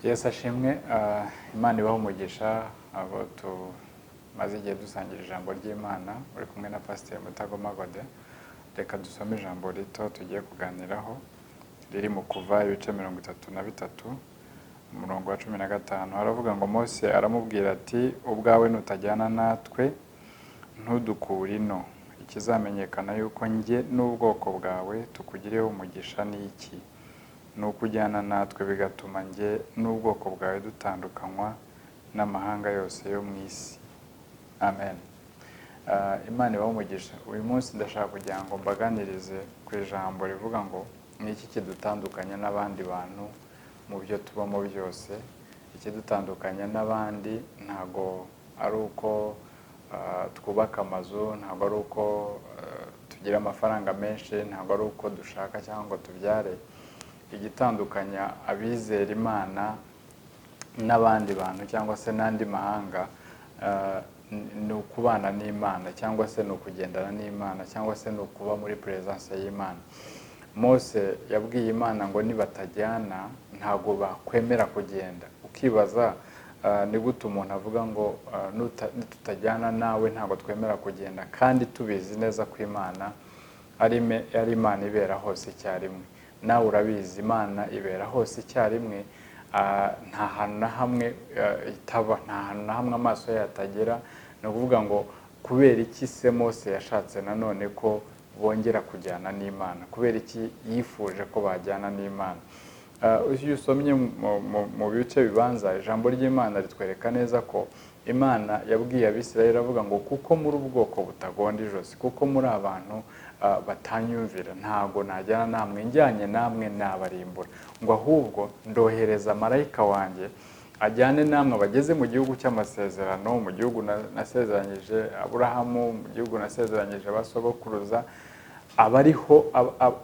Yesu ashimwe. Imana ibaho umugisha abo tumaze igihe dusangira ijambo ry'Imana uri kumwe na Pasteur Mutagoma Gode. Reka dusome ijambo rito tugiye kuganiraho riri mu Kuva ibice 33 umurongo wa 15. Haravuga ngo Mose aramubwira ati ubwawe nutajyana natwe ntudukure ino, ikizamenyekana yuko njye n'ubwoko bwawe tukugireho umugisha ni iki? Nuko ujyana natwe bigatuma njye n'ubwoko bwawe dutandukanywa n'amahanga yose yo mu isi. Amen. Imana ibaho umugisha. Uyu munsi ndashaka kugira ngo mbaganirize ku ijambo rivuga ngo ni iki kidutandukanya n'abandi bantu mu byo tubamo byose. Ikidutandukanya n'abandi ntago ari uko twubaka amazu, ntago ari uko tugira amafaranga menshi, ntago ari uko dushaka cyangwa ngo tubyare. Igitandukanya abizera Imana n'abandi bantu cyangwa se n'andi mahanga ni ukubana n'Imana cyangwa se ni ukugendana n'Imana cyangwa se ni ukuba muri presence y'Imana. Mose yabwiye Imana ngo nibatajyana ntago bakwemera kugenda. Ukibaza ni gute umuntu avuga ngo tutajyana nawe ntago twemera kugenda, kandi tubizi neza ko Imana ari Imana ibera hose icyarimwe. Nawe urabizi Imana ibera hose icyarimwe, nta hantu na hamwe itaba, nta hantu na hamwe amaso yatagera. Ni ukuvuga ngo kubera iki se Mose yashatse nanone ko bongera kujyana n'Imana? Kubera iki yifuje ko bajyana n'Imana? Iyo usomye mu bice bibanza, ijambo ry'Imana ritwereka neza ko Imana yabwiye Abisirayeli avuga ngo kuko muri ubwoko butagonda ijosi, kuko muri abantu batanyumvira, ntago najyana namwe, njyanye namwe nabarimbura, ngo ahubwo ndohereza marayika wanjye ajyane namwe abageze mu gihugu cy'amasezerano, mu gihugu nasezeranyije Aburahamu, mu gihugu nasezeranyije abasogokuruza. Abariho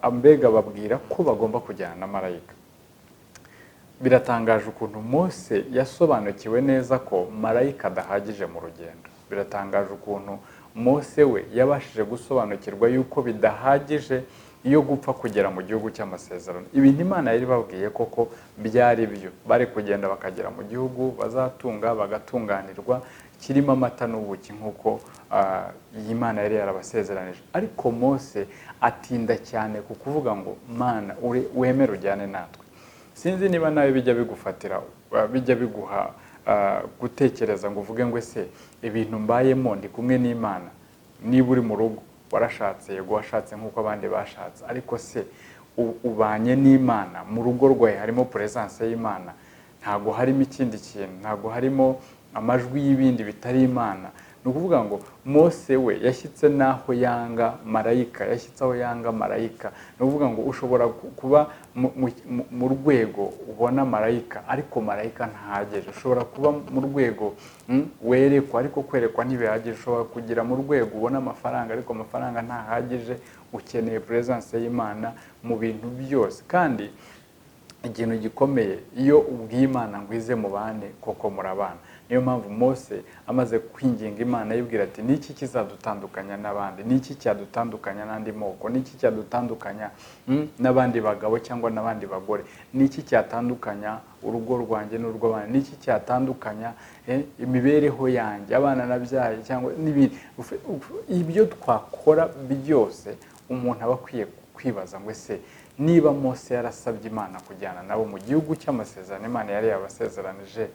ambega babwira ko bagomba kujyana na marayika. Biratangaje ukuntu Mose yasobanukiwe neza ko marayika adahagije mu rugendo. Biratangaje ukuntu Mose we yabashije gusobanukirwa yuko bidahagije iyo gupfa kugera mu gihugu cy'amasezerano. Ibintu Imana yari babwiye koko byari byo, bari kugenda bakagera mu gihugu bazatunga bagatunganirwa, kirimo amata n'ubuki nk'uko Imana yari yarabasezeranije. Ariko Mose atinda cyane ku kuvuga ngo Mana wemere ujyane natwe. Sinzi niba nawe bijya bigufatira, bijya biguha gutekereza ngo uvuge ngo ese ibintu mbayemo ndi kumwe n'Imana. Niba uri mu rugo warashatse, yego washatse nk'uko abandi bashatse, ariko se ubanye n'Imana, mu rugo rwawe harimo presence y'Imana, ntago harimo ikindi kintu, ntago harimo amajwi y'ibindi bitari Imana. Ni ukuvuga ngo Mose we yashyitse naho yanga marayika, yashyitse aho yanga marayika. Ni ukuvuga ngo ushobora kuba mu rwego ubona marayika ariko marayika ntahagije. Ushobora kuba mu rwego werekwa ariko kwerekwa ntibihagije. Ushobora kugira mu rwego ubona amafaranga ariko amafaranga ntahagije. Ukeneye presence y'Imana mu bintu byose. Kandi ikintu gikomeye iyo ubwiye Imana ngo ize mu bane koko murabana. Niyo mpamvu Mose amaze kwinginga Imana yibwira ati niki kizadutandukanya n'abandi, niki cyadutandukanya n'andi moko, niki cyadutandukanya n'abandi bagabo cyangwa n'abandi bagore, niki cyatandukanya urugo rwanjye n'urw'abandi, niki cyatandukanya imibereho yanjye, abana nabyaye cyangwa n'ibindi. Ibyo twakora byose umuntu aba akwiye kwibaza ngo ese niba Mose yarasabye Imana kujyana nabo mu gihugu cy'amasezerano Imana yari yabasezeranije,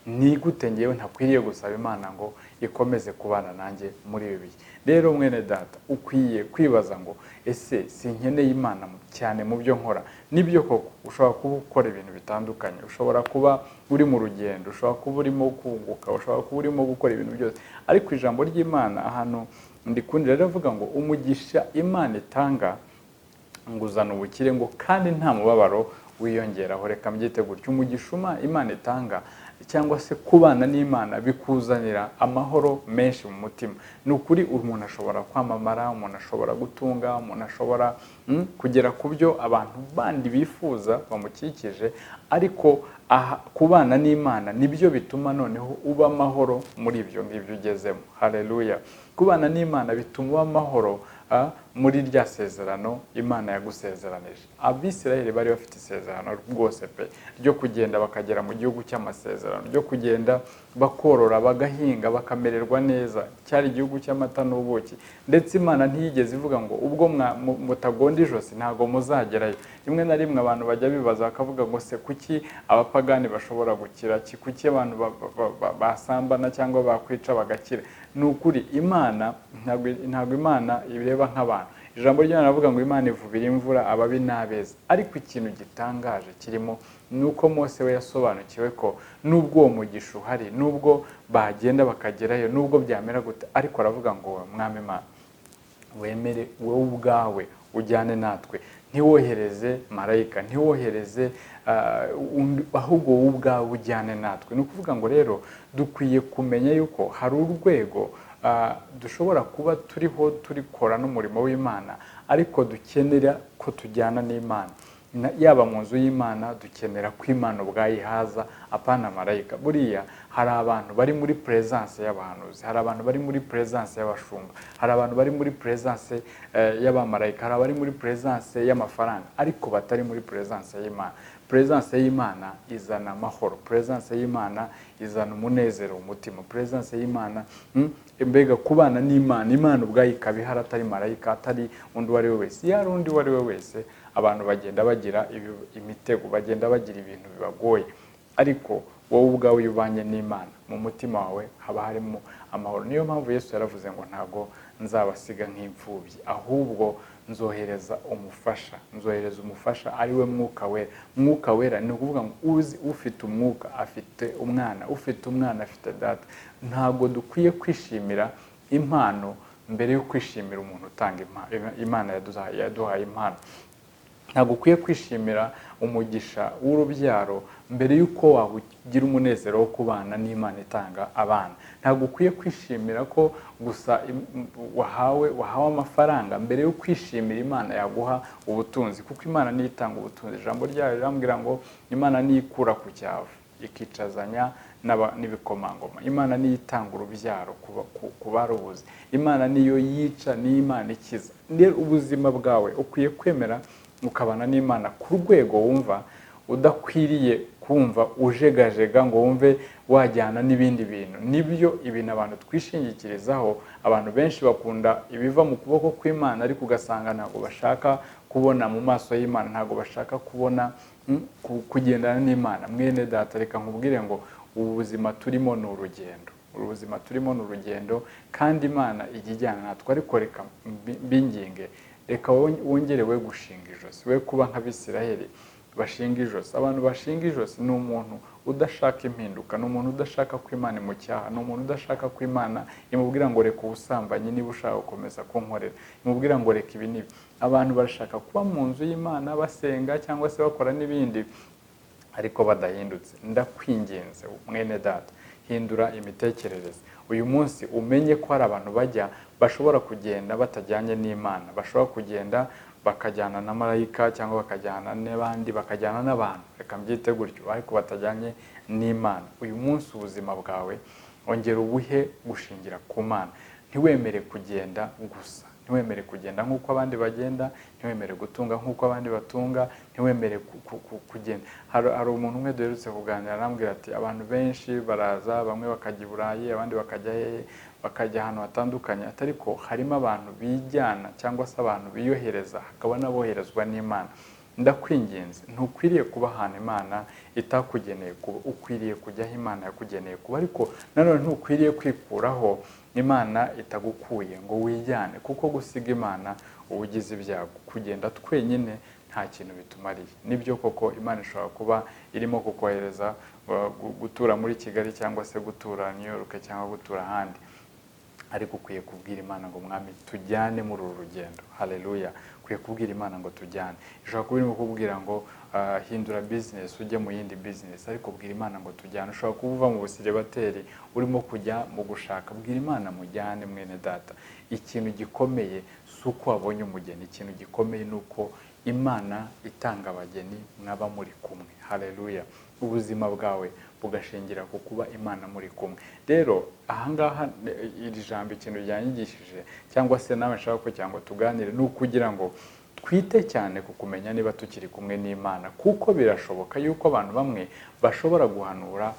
ni gute ngewe ntakwiriye gusaba Imana ngo ikomeze kubana nanjye muri ibi bihe? Rero mwene data ukwiye kwibaza ngo ese sinkeneye Imana cyane mu byo nkora? Nibyo koko ushobora kuba ukora ibintu bitandukanye, ushobora kuba uri mu rugendo, ushobora kuba urimo kunguka, ushobora kuba urimo gukora ibintu byose, ariko ijambo ry'Imana ahantu ndikundira riravuga ngo umugisha Imana itanga nguzana ubukire ngo kandi nta mubabaro wiyongeraho. Reka mbyite gutyo, umugisha Imana itanga cyangwa se kubana n'Imana bikuzanira amahoro menshi mu mutima. Ni ukuri umuntu ashobora kwamamara, umuntu ashobora gutunga, umuntu ashobora kugera ku byo abantu bandi bifuza bamukikije, ariko kubana n'Imana nibyo bituma noneho uba amahoro muri ibyo ngibyo ugezemo. Haleluya. Kubana n'Imana bituma uba amahoro muri rya sezerano Imana yagusezeranije. Abisirayeli bari bafite isezerano rwose pe ryo kugenda bakagera mu gihugu cy'amasezerano, ryo kugenda bakorora bagahinga bakamererwa neza, cyari igihugu cy'amata n'ubuki. Ndetse Imana ntiyigeze ivuga ngo ubwo mutagonda ijosi ntago muzagerayo. Rimwe na rimwe abantu bajya bibaza bakavuga ngo se kuki abapagani bashobora gukira, kuki abantu basambana cyangwa bakwica bagakira. Ni ukuri Imana ntabwo Imana ireba nk'abantu. Ijambo ry'Imana rivuga ngo Imana ivubira imvura ababi n'abeza. Ariko ikintu gitangaje kirimo ni uko Mose we yasobanukiwe ko nubwo uwo mugisha uhari, nubwo bagenda bakagerayo, nubwo byamera gute, ariko aravuga ngo Mwami Imana wemere wowe ubwawe ujyane natwe, ntiwohereze marayika, ntiwohereze ahubwo wowe ubwawe ujyane natwe. Ni ukuvuga ngo rero dukwiye kumenya yuko hari urwego dushobora kuba turiho turikora n'umurimo w'Imana, ariko dukenera ko tujyana n'Imana. Yaba mu nzu y'Imana dukenera ko Imana ubwayo ihaza, apana marayika. Buriya hari abantu bari muri presence y'abahanuzi, hari abantu bari muri presence y'abashumba, hari abantu bari muri presence y'abamarayika, hari abari muri presence y'amafaranga, ariko batari muri presence y'Imana. Presence y'Imana izana amahoro, presence y'Imana izana umunezero mu mutima, presence y'Imana mbega kubana n'Imana, Imana ubwayo ikabihara, atari marayika, atari undi wari we wese. Yari undi wari we wese abantu bagenda bagira imitego, bagenda bagira ibintu bibagoye, ariko wowe ubwawe ubanye n'Imana mu mutima wawe haba harimo amahoro. Niyo mpamvu Yesu yaravuze ngo ntago nzabasiga nk'imfubyi, ahubwo nzohereza umufasha ari we Mwuka Wera. Mwuka Wera ni ukuvuga ngo uzi ufite umwuka afite umwana, ufite umwana afite data. Ntago dukwiye kwishimira impano mbere yo kwishimira umuntu utanga Imana yaduhaye impano. Ntabwo ukwiye kwishimira umugisha w'urubyaro mbere y'uko wagira umunezero wo kubana n'Imana itanga abana. Ntabwo ukwiye kwishimira ko gusa wahawe amafaranga mbere yo kwishimira Imana yaguha ubutunzi, kuko Imana niyo itanga ubutunzi. Ijambo ryayo rirambwira ngo Imana niyo ikura ku cyavu ikicazanya n'ibikomangoma. Imana niyo itanga urubyaro ku barubuze. Imana niyo yica, niyo Imana ikiza. Rero ubuzima bwawe ukwiye kwemera ukabana n'Imana ku rwego wumva udakwiriye kumva ujegajega ngo wumve wajyana n'ibindi bintu. Nibyo ibintu abantu twishingikirizaho. Abantu benshi bakunda ibiva mu kuboko kw'Imana, ariko ugasanga ntabwo bashaka kubona mu maso y'Imana, ntabwo bashaka kubona kugendana n'Imana. Mwene data, reka nkubwire ngo ubu buzima turimo ni urugendo. Ubuzima turimo ni urugendo, kandi Imana ijya ijyana natwe. Ariko reka mbinginge, reka wongere we gushinga ijosi, we kuba nk'Abisirayeli bashinga ijosi. Abantu bashinga ijosi ni umuntu udashaka impinduka, ni umuntu udashaka ko Imana imucyaha, ni umuntu udashaka ko Imana imubwira ngo reka ubusambanyi niba ushaka gukomeza kunkorera, imubwira ngo reka ibi n'ibi. Abantu barashaka kuba mu nzu y'Imana basenga cyangwa se bakora n'ibindi, ariko badahindutse. Ndakwinginze mwene data, hindura imitekerereze. Uyu munsi umenye ko hari abantu bashobora kugenda batajyanye n'Imana, bashobora kugenda bakajyana na marayika cyangwa bakajyana n'abandi, bakajyana n'abantu, reka mbyite gutyo, ariko batajyanye n'Imana. Uyu munsi ubuzima bwawe ongera ubuhe gushingira ku Mana. Ntiwemere kugenda gusa, ntiwemere kugenda nk'uko abandi bagenda, ntiwemere gutunga nk'uko abandi batunga, ntiwemere kugenda. Hari umuntu umwe duherutse kuganira arambwira ati abantu benshi baraza, bamwe bakajya i Burayi, abandi bakajya hehe, bakajya ahantu hatandukanye, ariko harimo abantu bijyana cyangwa se abantu biyohereza, hakaba n'aboherezwa n'Imana. Ndakwinginze, ntukwiriye kuba ahantu Imana itakugeneye kuba, ukwiriye kujya aho Imana yakugeneye kuba. Ariko nanone ntukwiriye kwikuraho Imana itagukuye ngo wijyane, kuko gusiga Imana ubugize ibyago. Kugenda twenyine nta kintu bitumariye. Nibyo koko Imana ishobora kuba irimo kukohereza gutura muri Kigali cyangwa se gutura New York cyangwa gutura ahandi, ariko ukwiye kubwira Imana ngo Mwami tujyane muri uru rugendo. Haleluya. Ukwiye kubwira Imana ngo tujyane. Ishobora kuba irimo kubwira ngo hindura business ujye mu yindi business, ariko bwira Imana ngo tujyane. Ushobora kuba uva mu busiribateri urimo kujya mu gushaka, bwira Imana mujyane mwene data. Ikintu gikomeye si uko wabonye umugeni, ikintu gikomeye ni uko Imana itanga abageni mwaba muri kumwe. Haleluya. Ubuzima bwawe bugashingira ku kuba Imana muri kumwe. Rero ahangaha iri jambo ikintu ryanyigishije cyangwa se nawe nshaka ko cyangwa tuganire ni ukugira ngo twite cyane ku kumenya niba tukiri kumwe n'Imana, kuko birashoboka yuko abantu bamwe bashobora guhanura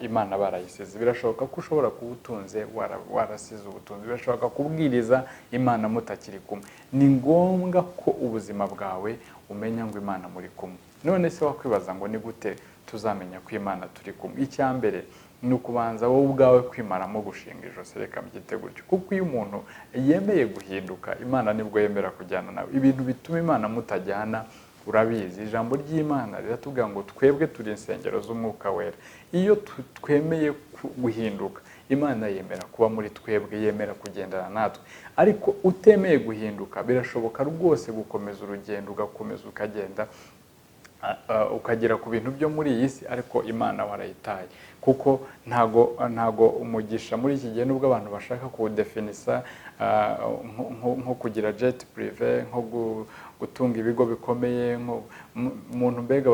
Imana barayisize. Birashoboka ko ushobora kuba utunze warasize ubutunzi, birashoboka kubwiriza Imana mutakiri kumwe. Ni ngombwa ko ubuzima bwawe umenya ngo Imana muri kumwe. None se wakwibaza ngo ni gute tuzamenya ko Imana turi kumwe? Icya mbere ni ukubanza wowe ubwawe kwimaramo gushinga ijosi, reka mbyite gutyo. Kuko iyo umuntu yemeye guhinduka, Imana nibwo yemera kujyana nawe. Ibintu bituma Imana mutajyana urabizi. Ijambo ry'Imana riratubwira ngo twebwe turi insengero z'Umwuka Wera. Iyo twemeye guhinduka, Imana yemera kuba muri twebwe, yemera kugendana natwe. Ariko utemeye guhinduka, birashoboka rwose gukomeza urugendo, ugakomeza ukagenda ukagera ku bintu byo muri iyi si, ariko Imana warayitaye. Kuko ntago umugisha muri iki gihe nubwo abantu bashaka kuwudefinisa nko kugira jet privé, nko gutunga ibigo bikomeye, umuntu mbega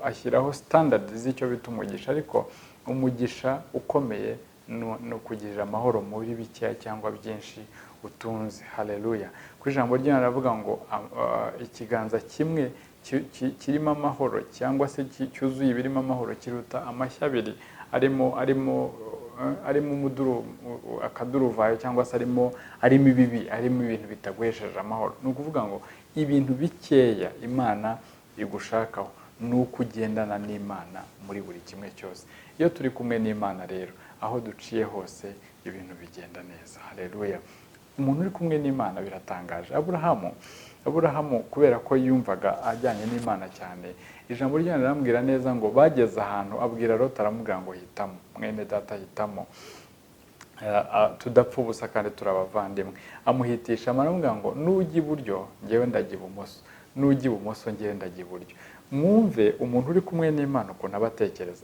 ashyiraho standard z'icyo bita umugisha. Ariko umugisha ukomeye ni ukugirira amahoro muri bikeya cyangwa byinshi utunze. Haleluya. Ku ijambo ry'Imana ravuga ngo ikiganza kimwe kirimo amahoro cyangwa se cyuzuye ibirimo amahoro kiruta amashyi abiri arimo akaduruvayo cyangwa se arimo ibibi, arimo ibintu bitagwesheje amahoro. Ni ukuvuga ngo ibintu bikeya Imana igushakaho ni ukugendana n'Imana muri buri kimwe cyose. Iyo turi kumwe n'Imana rero, aho duciye hose ibintu bigenda neza. Haleluya. Umuntu uri kumwe n'Imana biratangaje. Aburahamu kubera ko yumvaga ajyanye n'Imana cyane, ijambo ry'Imana riramubwira neza ngo bageze ahantu abwira Loti, aramubwira ngo hitamo, mwene data hitamo, tudapfa ubusa kandi turabavandimwe. Amuhitisha aramubwira ngo nujya iburyo njyewe ndajya ibumoso, nujya ibumoso njyewe ndajya iburyo. Mwumve umuntu uri kumwe n'Imana ukuntu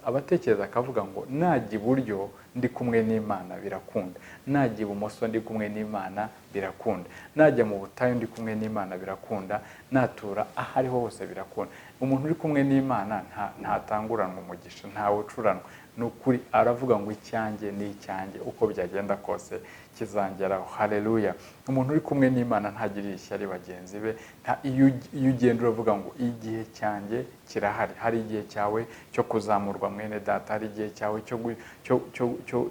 abatekereza akavuga ngo najya iburyo ndi kumwe n'Imana birakunda, najya ibumoso ndi kumwe n'Imana birakunda, najya mu butayu ndi kumwe n'Imana birakunda, natura aho ariho hose birakunda. Umuntu uri kumwe n'Imana ntatanguranwa umugisha, ntawucuranwa. Ni ukuri aravuga ngo icyanjye ni icyanjye, uko byagenda kose kizangeraho. Haleluya. Umuntu uri kumwe n'Imana ntagirira ishyari bagenzi be. Iyo ugenda uravuga ngo igihe cyanjye kirahari, hari igihe cyawe cyo kuzamurwa mwene data, hari igihe cyawe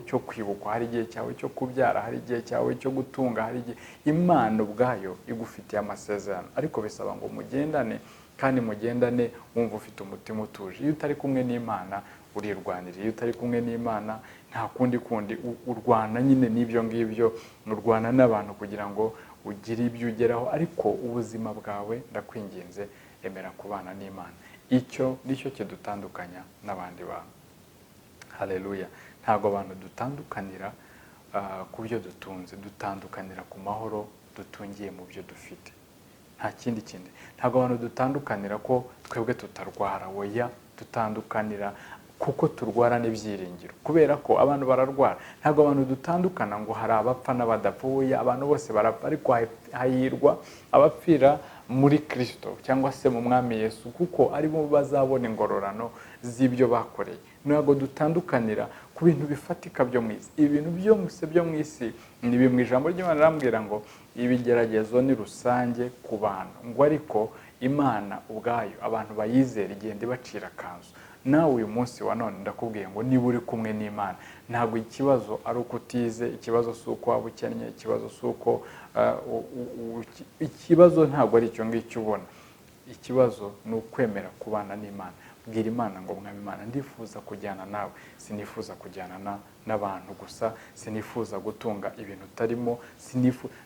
cyo kwibukwa, hari igihe cyawe cyo kubyara, hari igihe cyawe cyo gutunga, hari igihe. Imana ubwayo igufitiye amasezerano, ariko bisaba ngo mugendane, kandi mugendane wumva ufite umutima utuje. Iyo utari kumwe n'Imana urirwanira. Iyo utari kumwe n'Imana nta kundi urwana nyine n'ibyo ngibyo, urwana n'abantu kugira ngo ugire ibyo ugeraho, ariko ubuzima bwawe ndakwinginze emera kubana n'Imana. Icyo nicyo kidutandukanya n'abandi bantu. Haleluya. Ntabwo abantu dutandukanira ku byo dutunze, dutandukanira ku mahoro dutungiye mu byo dufite. Nta kindi. Ntabwo abantu dutandukanira ko twebwe tutarwara, oya, dutandukanira kuko turwara n'ibyiringiro, kubera ko abantu bararwara. Ntabwo abantu dutandukana ngo hari abapfa n'abadapfa, oya, abantu bose barapfa, ariko hahirwa abapfira muri Kristo cyangwa se mu Mwami Yesu, kuko aribo bazabona ingororano z'ibyo bakoreye. Ntabwo dutandukanira ku bintu bifatika byo mu isi. Ibintu byose byo mu isi ni bimwe. Ijambo ry'Imana rirambwira ngo ibigeragezo ni rusange ku bantu, ngo ariko Imana ubwayo abantu bayizera igenda ibacira akanzu. Nawe uyu munsi wa none ndakubwiye ngo niba uri kumwe n'Imana, ntabwo ikibazo ari uko utize, ikibazo si uko waba ukennye, ikibazo si uko ikibazo ntabwo ari icyo ngicyo ubona. Ikibazo ni ukwemera kubana n'Imana. Bwira Imana ngo Mwami Imana, ndifuza kujyana nawe, sinifuza kujyana n'abantu gusa, sinifuza gutunga ibintu utarimo,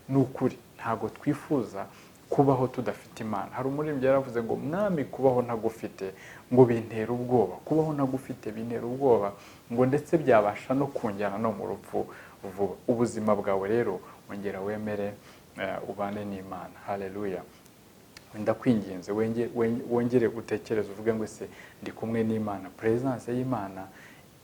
ni ukuri ntabwo twifuza kubaho tudafite Imana. Hari umuririmbyi yaravuze ngo Mwami, kubaho ntagufite ngo bintera ubwoba, kubaho ntagufite bintera ubwoba, ngo ndetse byabasha no kunjyana no mu rupfu vuba. Ubuzima bwawe rero wongera wemere ubane n'Imana. Haleluya. Ndakwinginze wongere utekereze uvuge ngo ese ndi kumwe n'Imana. Presence y'Imana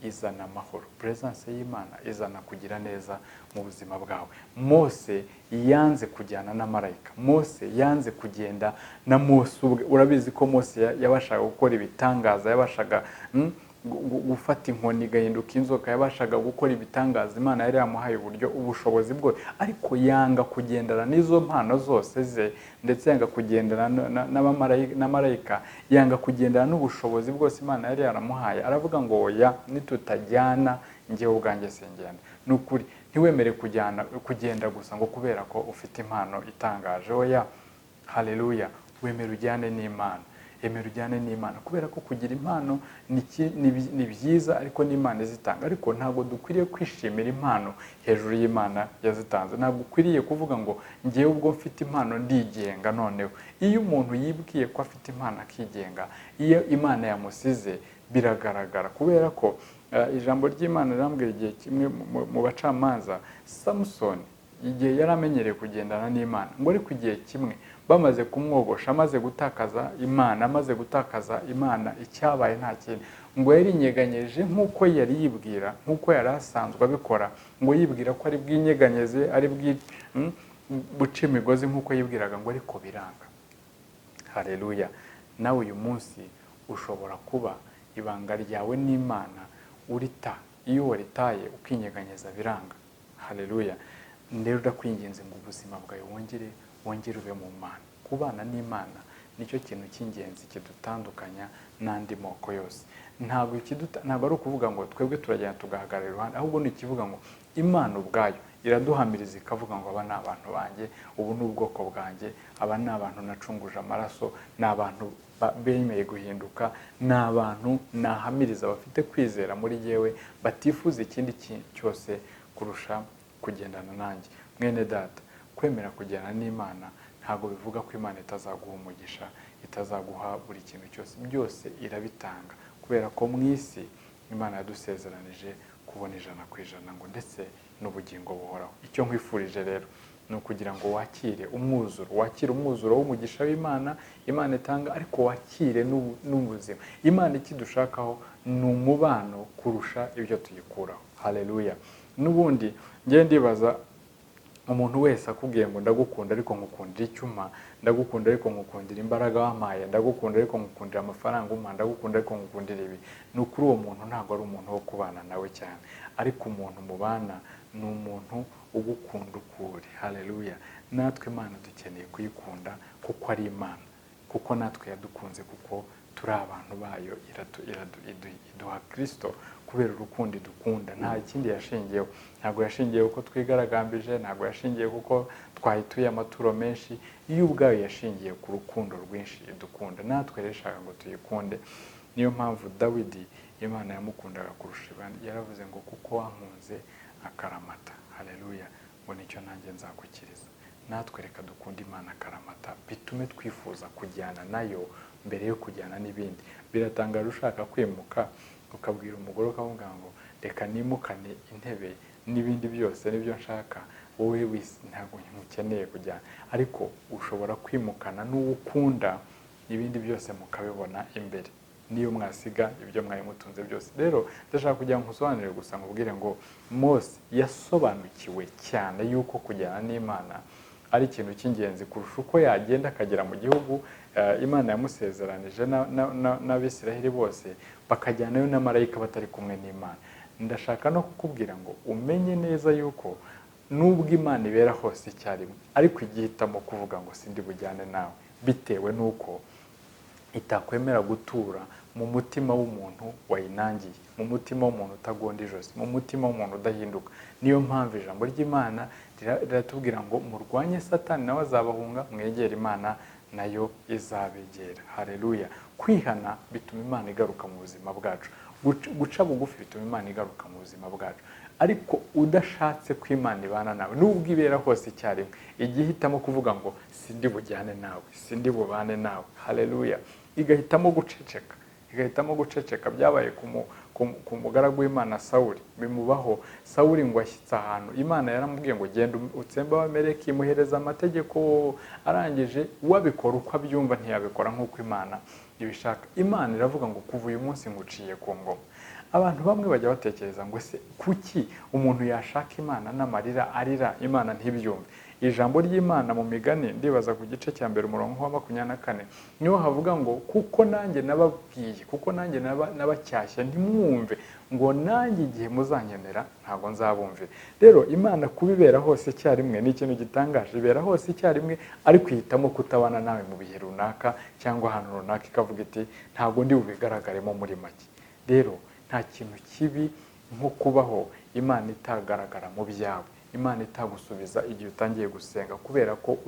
izana amahoro. Presence y'Imana izana kugira neza mu buzima bwawe. Mose yanze kujyana na marayika. Mose yanze kugenda na Mose ubwe. Urabizi ko Mose yabashaga gukora ibitangaza, yabashaga gufata inkoni igahinduka inzoka, yabashaga gukora ibitangaza. Imana yari yamuhaye uburyo ubushobozi bwo, ariko yanga kugendana n'izo mpano zose ze, ndetse yanga kugendana na marayika, yanga kugendana n'ubushobozi bwose Imana yari yaramuhaye. Aravuga ngo oya, nitutajyana njyewe ubwanjye singenda. Nukuri ntiwemere kugenda gusa ngo kubera ko ufite impano itangaje. Oya, haleluya, wemere ujyane n'Imana. Emera ujyane n'Imana, kubera ko kugira impano ni byiza, ariko n'Imana izitanga. Ariko ntabwo dukwiriye kwishimira impano hejuru y'Imana yazitanze. Ntabwo ukwiriye kuvuga ngo ngewe ubwo mfite impano ndigenga. Noneho iyo umuntu yibwiye ko afite impano akigenga, iyo Imana yamusize biragaragara, kubera ko ijambo ry'Imana rirambwira igihe kimwe mu bacamanza, Samusoni igihe yari amenyereye kugendana n'Imana, ngo ariko igihe kimwe bamaze kumwogosha, amaze gutakaza Imana, icyabaye nta kintu, ngo yarinyeganyeje nk'uko yari yibwira, nk'uko yari asanzwe abikora, ngo yibwira ko ari bwinyeganyeze, ari buce imigozi nk'uko yibwiraga, ngo ariko biranga. Haleluya. Nawe uyu munsi ushobora kuba ibanga ryawe n'Imana urita, iyo waritaye ukinyeganyeza biranga. Haleluya. Rero ndakwinginze ngo ubuzima bwawe wongere ube mu Mana. Kubana n'Imana nicyo kintu cy'ingenzi kidutandukanya n'andi moko yose. Ntabwo ari ukuvuga ngo twebwe turagenda tugahagarara iruhande, ahubwo ni ikivuga ngo Imana ubwayo iraduhamiriza ikavuga ngo aba ni abantu banjye, ubu ni ubwoko bwanjye, aba ni abantu nacunguje amaraso, ni abantu bemeye guhinduka, ni abantu nahamiriza bafite kwizera muri yewe, batifuza ikindi cyose kurusha kugendana nanjye. Mwene data, kwemera kugendana n'Imana ntabwo bivuga ko Imana itazaguha umugisha, itazaguha buri kintu cyose. Byose irabitanga, kubera ko mu isi Imana yadusezeranije kubona 100% ngo ndetse n'ubugingo buhoraho. Icyo nkwifurije rero ni ukugira ngo wakire umwuzuro w'umugisha w'Imana Imana itanga, ariko wakire n'ubuzima. Imana ikidushakaho ni umubano kurusha ibyo tuyikuraho. Haleluya. N'ubundi ngiye ndibaza, umuntu wese akubwiye ngo ndagukunda ariko ngukundira icyuma, ndagukunda ariko ngukundira imbaraga wampaye, ndagukunda ariko ngukundira amafaranga umpa, ndagukunda ariko ngukundira ibi, ni ukuri uwo muntu ntabwo ari umuntu wo kubana nawe cyane. Ariko umuntu mubana ni umuntu ugukunda ukuri. Haleluya. Natwe Imana dukeneye kuyikunda kuko ari Imana, kuko natwe yadukunze, kuko turi abantu bayo, iduha Kristo kubera urukundo idukunda. Nta kindi yashingiyeho. Ntabwo yashingiye kuko twigaragambije, ntabwo yashingiye kuko twahituye amaturo menshi. Iyo ubwayo yashingiye ku rukundo rwinshi idukunda. Natwe rero ishaka ngo tuyikunde. Niyo mpamvu Dawidi Imana yamukundaga kurusha abandi, yaravuze ngo kuko wankunze akaramata. Haleluya. Ngo nicyo nanjye nzagukiriza. Natwe reka dukunda Imana akaramata, bitume twifuza kujyana nayo mbere yo kujyana n'ibindi. Biratangaje ushaka kwimuka ukabwira umugore ukavuga ngo reka nimukane intebe n'ibindi byose nibyo nshaka, wowe ntabwo nkukeneye kujyana. Ariko ushobora kwimukana n'uwukunda, ibindi byose mukabibona imbere, niyo mwasiga ibyo mwari mutunze byose. Rero ndashaka kugira ngo nkusobanurire gusa nkubwire ngo Mose yasobanukiwe cyane yuko kujyana n'Imana ari ikintu cy'ingenzi kurusha uko yagenda akagera mu gihugu Imana yamusezeranije n'Abisiraheli bose bakajyanayo na marayika batari kumwe n'Imana. Ndashaka no kukubwira ngo umenye neza yuko nubwo Imana ibera hose icyarimwe, ariko igihitamo kuvuga ngo sindi bujyane nawe, bitewe nuko itakwemera gutura mu mutima w'umuntu wayinangiye, mu mutima w'umuntu utagonda ijosi, mu mutima w'umuntu udahinduka. Niyo mpamvu ijambo ry'Imana riratubwira ngo murwanye Satani nawe azabahunga, mwegere Imana nayo izabegera. Haleluya. Kwihana bituma Imana igaruka mu buzima bwacu. Guca bugufi bituma Imana igaruka mu buzima bwacu. Ariko udashatse ko Imana ibana nawe, nubwo ibera hose icyarimwe, igihitamo kuvuga ngo sindi bujyane nawe, sindi bubane nawe. Haleluya. Igahitamo guceceka. Byabaye ku mugaragu w'Imana Sawuli, bimubaho. Sawuli ngo ashyitse ahantu Imana yaramubwiye ngo genda utsembe Abamaleki, imuhereza amategeko, arangije wabikora uko abyumva, ntiyabikora nk'uko Imana ibishaka. Imana iravuga ngo kuva uyu munsi nguciye ku ngoma. Abantu bamwe bajya batekereza ngo se kuki umuntu yashaka Imana n'amarira arira Imana ntibyumve. Ijambo ry'Imana mu Migani ndibaza ku gice cya mbere umurongo wa 24 niho havuga ngo kuko nanjye nababwiye, kuko nanjye nabacyashya ntimwumve, ngo nanjye igihe muzankenera ntabwo nzabumvira. Rero Imana kubibera hose icyarimwe ni ikintu gitangaje. Ibera hose icyarimwe ariko ihitamo kutabana nawe mu bihe runaka cyangwa ahantu runaka, ikavuga iti ntabwo ndi bubigaragaremo muri make. Rero nta kintu kibi nko kubaho Imana itagaragara mu byawe, Imana itagusubiza igihe utangiye gusenga kubera ko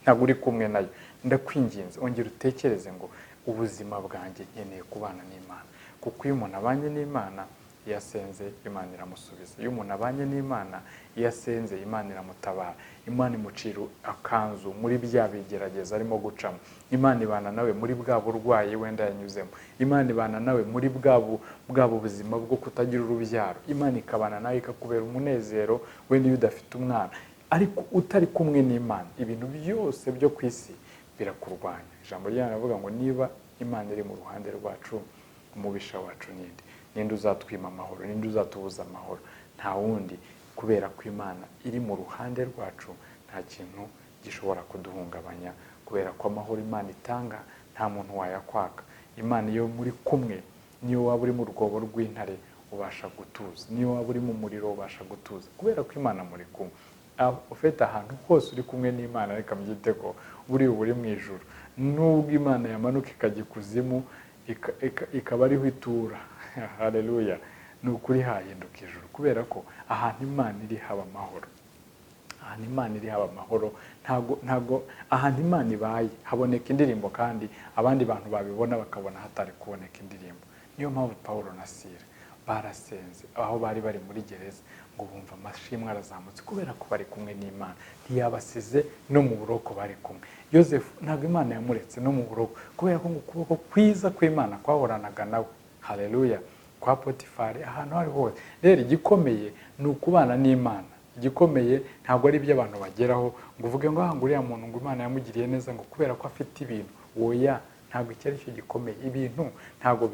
ntabwo uri kumwe nayo. Ndakwinginze ongera utekereze ngo ubuzima bwanjye nkeneye kubana n'Imana, kuko iyo umuntu abanye n'Imana iyo asenze Imana iramusubiza. Iyo umuntu abanye n'Imana iyo asenze Imana iramutabara. Imana imucira akanzu muri bya bigerageza arimo gucamo. Imana ibana nawe muri bwa burwayi wenda yanyuzemo. Imana ibana nawe muri bwa buzima bwo kutagira urubyaro. Imana ikabana nawe ikakubera umunezero wenda iyo udafite umwana. Ariko utari kumwe n'Imana ibintu byose byo ku isi birakurwanya. Ijambo ry'Imana rivuga ngo niba Imana iri mu ruhande rwacu, umubisha wacu ninde uzatwima amahoro, ninde uzatubuza amahoro? Nta wundi, kubera ko Imana iri mu ruhande rwacu nta kintu gishobora kuduhungabanya, kubera ko amahoro Imana itanga nta muntu wayakwaka. Imana iyo muri kumwe, niyo waba uri mu rwobo rw'intare ubasha gutuza, niyo waba uri mu muriro ubasha gutuza, kubera ko Imana muri kumwe. Ufite ahantu hose uri kumwe n'Imana, reka mbyite ko uri mu ijuru. Nubwo Imana yamanuka ikajya ikuzimu ikaba ariho itura, haleluya, ni ukuri hahinduka ijuru, kubera ko ahantu Imana iri haba amahoro. Ahantu Imana iri haba amahoro. Ntago ahantu Imana ibaye haboneka indirimbo, kandi abandi bantu babibona bakabona hatari kuboneka indirimbo. Niyo mpamvu Pawulo na Sila barasenze aho bari muri gereza, ngo bumva amashimwe arazamutse kubera ko bari kumwe n'Imana. Ntiyabasize no mu buroko bari kumwe. Yosefu ntabwo Imana yamuretse no mu buroko, kubera ko ukuboko kwiza kw'Imana kwahoranaga nawe, haleluya, kwa Potifari, ahantu hari hose. Rero igikomeye ni ukubana n'Imana. Igikomeye ntabwo ari ibyo abantu bageraho ngo uvuge ngo uriya muntu ngo Imana yamugiriye neza ngo kubera ko afite ibintu. Oya, ntabwo icyo ari cyo gikomeye. Ibintu ntabwo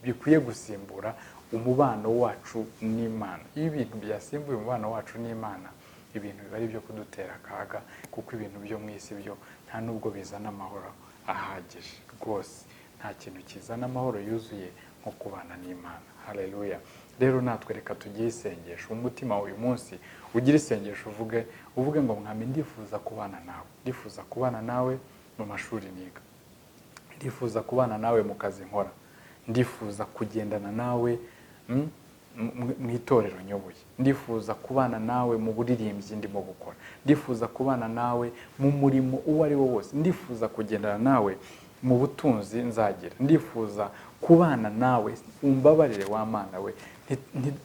bikwiye gusimbura umubano wacu n'Imana. Iyo ibintu byasimbuye umubano wacu n'Imana, ibintu biba ari byo kudutera akaga, kuko ibintu byo mu isi byo nta nubwo bizana amahoro ahagije rwose. Nta kintu kizana amahoro yuzuye nko kubana n'Imana, haleluya. Rero natwe reka tugire isengesho. Umutima uyu munsi ugira isengesho, uvuge ngo mwami, ndifuza kubana nawe, ndifuza kubana nawe mu mashuri niga, ndifuza kubana nawe mu kazi nkora, ndifuza kugendana nawe mu itorero nyoboye, ndifuza kubana nawe mu buririmbyi ndimo gukora, ndifuza kubana nawe mu murimo uwo ari wo wose, ndifuza kugendana nawe mu butunzi nzagira, ndifuza kubana nawe. Umbabarire wa Mana we,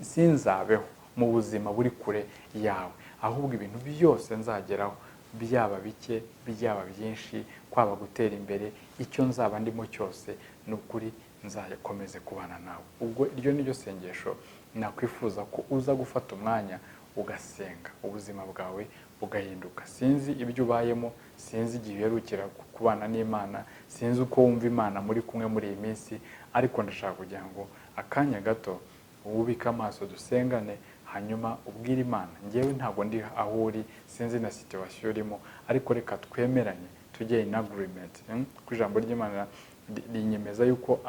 sinzabeho mu buzima buri kure yawe, ahubwo ibintu byose nzageraho, byaba bike byaba byinshi, kwaba gutera imbere, icyo nzaba ndimo cyose ni ukuri nzakomeze kubana nawe. Ubwo iryo ni ryo sengesho nakwifuza ko uza gufata umwanya ugasenga, ubuzima bwawe bugahinduka. Sinzi ibyo ubayemo, sinzi igihe uherukira kubana n'Imana, sinzi uko wumva Imana muri kumwe muri iyi minsi, ariko ndashaka kugira ngo akanya gato wubike amaso dusengane, hanyuma ubwire Imana, ngewe ntabwo ndi aho uri, sinzi na situation urimo, ariko reka twemeranye tujye in agreement. Ku ijambo ry'Imana rinyemeza yuko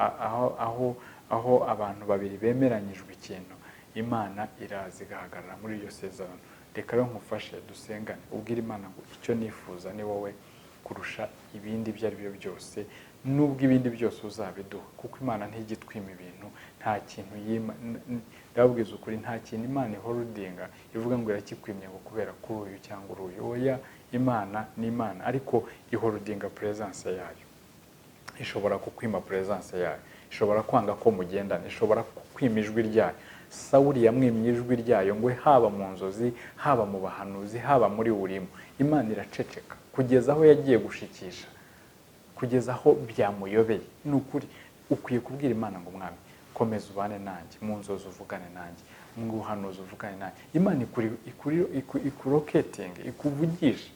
aho abantu babiri bemeranyijwe ikintu, Imana iraza igahagarara muri iryo sezerano. Reka rero nkufashe dusengane, ubwire Imana ngo icyo nifuza ni wowe kurusha ibindi ibyo ari byo byose, nubwo ibindi byose uzabiduha, kuko Imana ntigitwima ibintu, nta kintu ndababwiza ukuri, nta kintu Imana iholdinga ivuga ngo irakikwimye ngo kubera kuri uyu cyangwa uruyu. Oya, Imana ni Imana, ariko iholdinga presence yayo. Ishobora kukwima presence yayo, ishobora kwanga ko mugendana, ishobora kukwima ijwi ryayo. Sawuli yamwimye ijwi ryayo ngo haba mu nzozi, haba mu bahanuzi, haba muri urimo. Imana iraceceka kugeza aho yagiye gushikisha, kugeza aho byamuyobeye. Ni ukuri ukwiye kubwira Imana ngo mwami, komeza ubane nanjye, mu nzozi uvugane nanjye, mu buhanuzi uvugane nanjye. Imana ikuroketinge, ikuvugisha,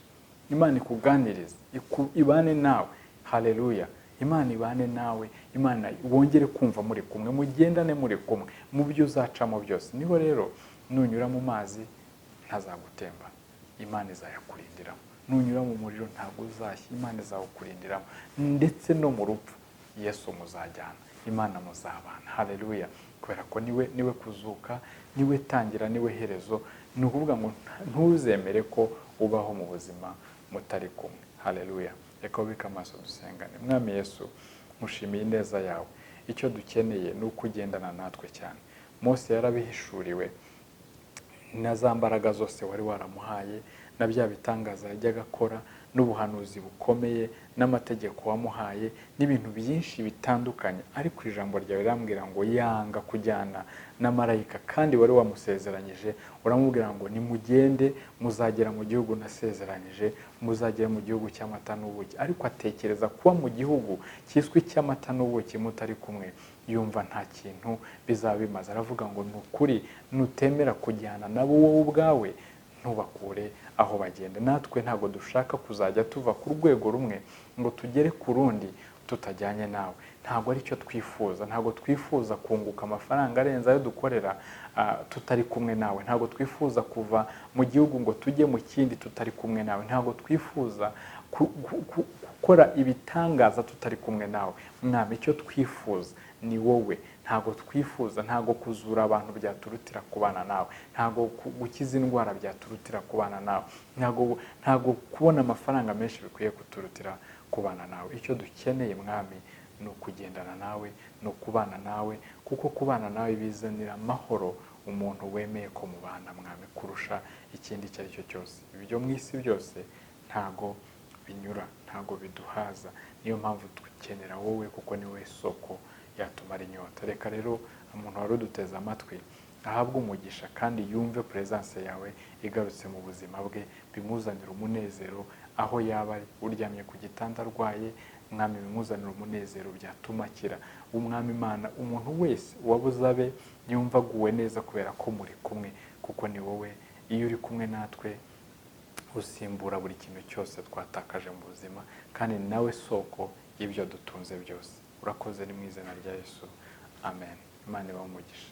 Imana ikuganiriza, ibane nawe, haleluya. Imana ibane nawe, Imana wongere kumva muri kumwe, mugendane muri kumwe mu byo uzacamo byose. Niho rero nunyura mu mazi ntazagutemba, Imana izayakurindiramo. Nunyura mu muriro ntabwo uzashya, Imana izawukurindiramo. Ndetse no mu rupfu Yesu muzajyana, Imana muzabana. Haleluya! Kubera ko niwe kuzuka, niwe tangira, niwe herezo. Ni ukuvuga ngo ntuzemere ko ubaho mu buzima mutari kumwe. Haleluya! Reka ubike amaso dusengane. Mwami Yesu, mushimiye ineza yawe. Icyo dukeneye ni uko ugendana natwe cyane. Mose yarabihishuriwe na za mbaraga zose wari waramuhaye, na bya bitangaza yajyaga akora, n'ubuhanuzi bukomeye, n'amategeko wamuhaye, n'ibintu byinshi bitandukanye. Ariko ijambo ryawe rirambwira ngo yanga kujyana na marayika, kandi wari wamusezeranyije. Uramubwira ngo nimugende muzagera mu gihugu nasezeranyije, muzagera mu gihugu cy'amata n'ubuki. Ariko atekereza kuba mu gihugu cyiswe cy'amata n'ubuki mutari kumwe, yumva nta kintu bizaba bimaze. Aravuga ngo ni ukuri nutemera kujyana nabo wowe ubwawe, ntubakure aho bagenda. Natwe ntabwo dushaka kuzajya tuva ku rwego rumwe ngo tugere ku rundi tutajyanye nawe. Ntabwo ari cyo twifuza. Ntabwo twifuza kunguka amafaranga arenze ayo dukorera tutari kumwe nawe. Ntabwo twifuza kuva mu gihugu ngo tujye mu kindi tutari kumwe nawe. Ntabwo twifuza gukora ibitangaza tutari kumwe nawe. Mwami, icyo twifuza ni wowe. Ntabwo twifuza, ntabwo kuzura abantu byaturutira kubana nawe, ntabwo gukiza indwara byaturutira kubana nawe, ntabwo kubona amafaranga menshi bikwiye kuturutira kubana nawe. Icyo dukeneye Mwami ni ukugendana nawe, ni ukubana nawe, kuko kubana nawe bizanira amahoro umuntu wemeye ko mubana Mwami, kurusha ikindi icyo ari cyo cyose. Ibyo mu isi byose ntabwo binyura, ntabwo biduhaza. Niyo mpamvu dukenera wowe, kuko ni wowe soko yatumara inyota. Reka rero umuntu wari uduteze amatwi ahabwe umugisha, kandi yumve presence yawe igarutse mu buzima bwe, bimuzanira umunezero aho yaba ari. Uryamye ku gitanda arwaye, Mwami, bimuzanira umunezero byatuma akira. Umwami Imana, umuntu wese wabuze abe yumva aguwe neza kubera ko muri kumwe, kuko ni wowe. Iyo uri kumwe natwe usimbura buri kintu cyose twatakaje mu buzima, kandi nawe soko y'ibyo dutunze byose. Urakoze, ni mu izina rya Yesu, amen. Imana ibahe umugisha.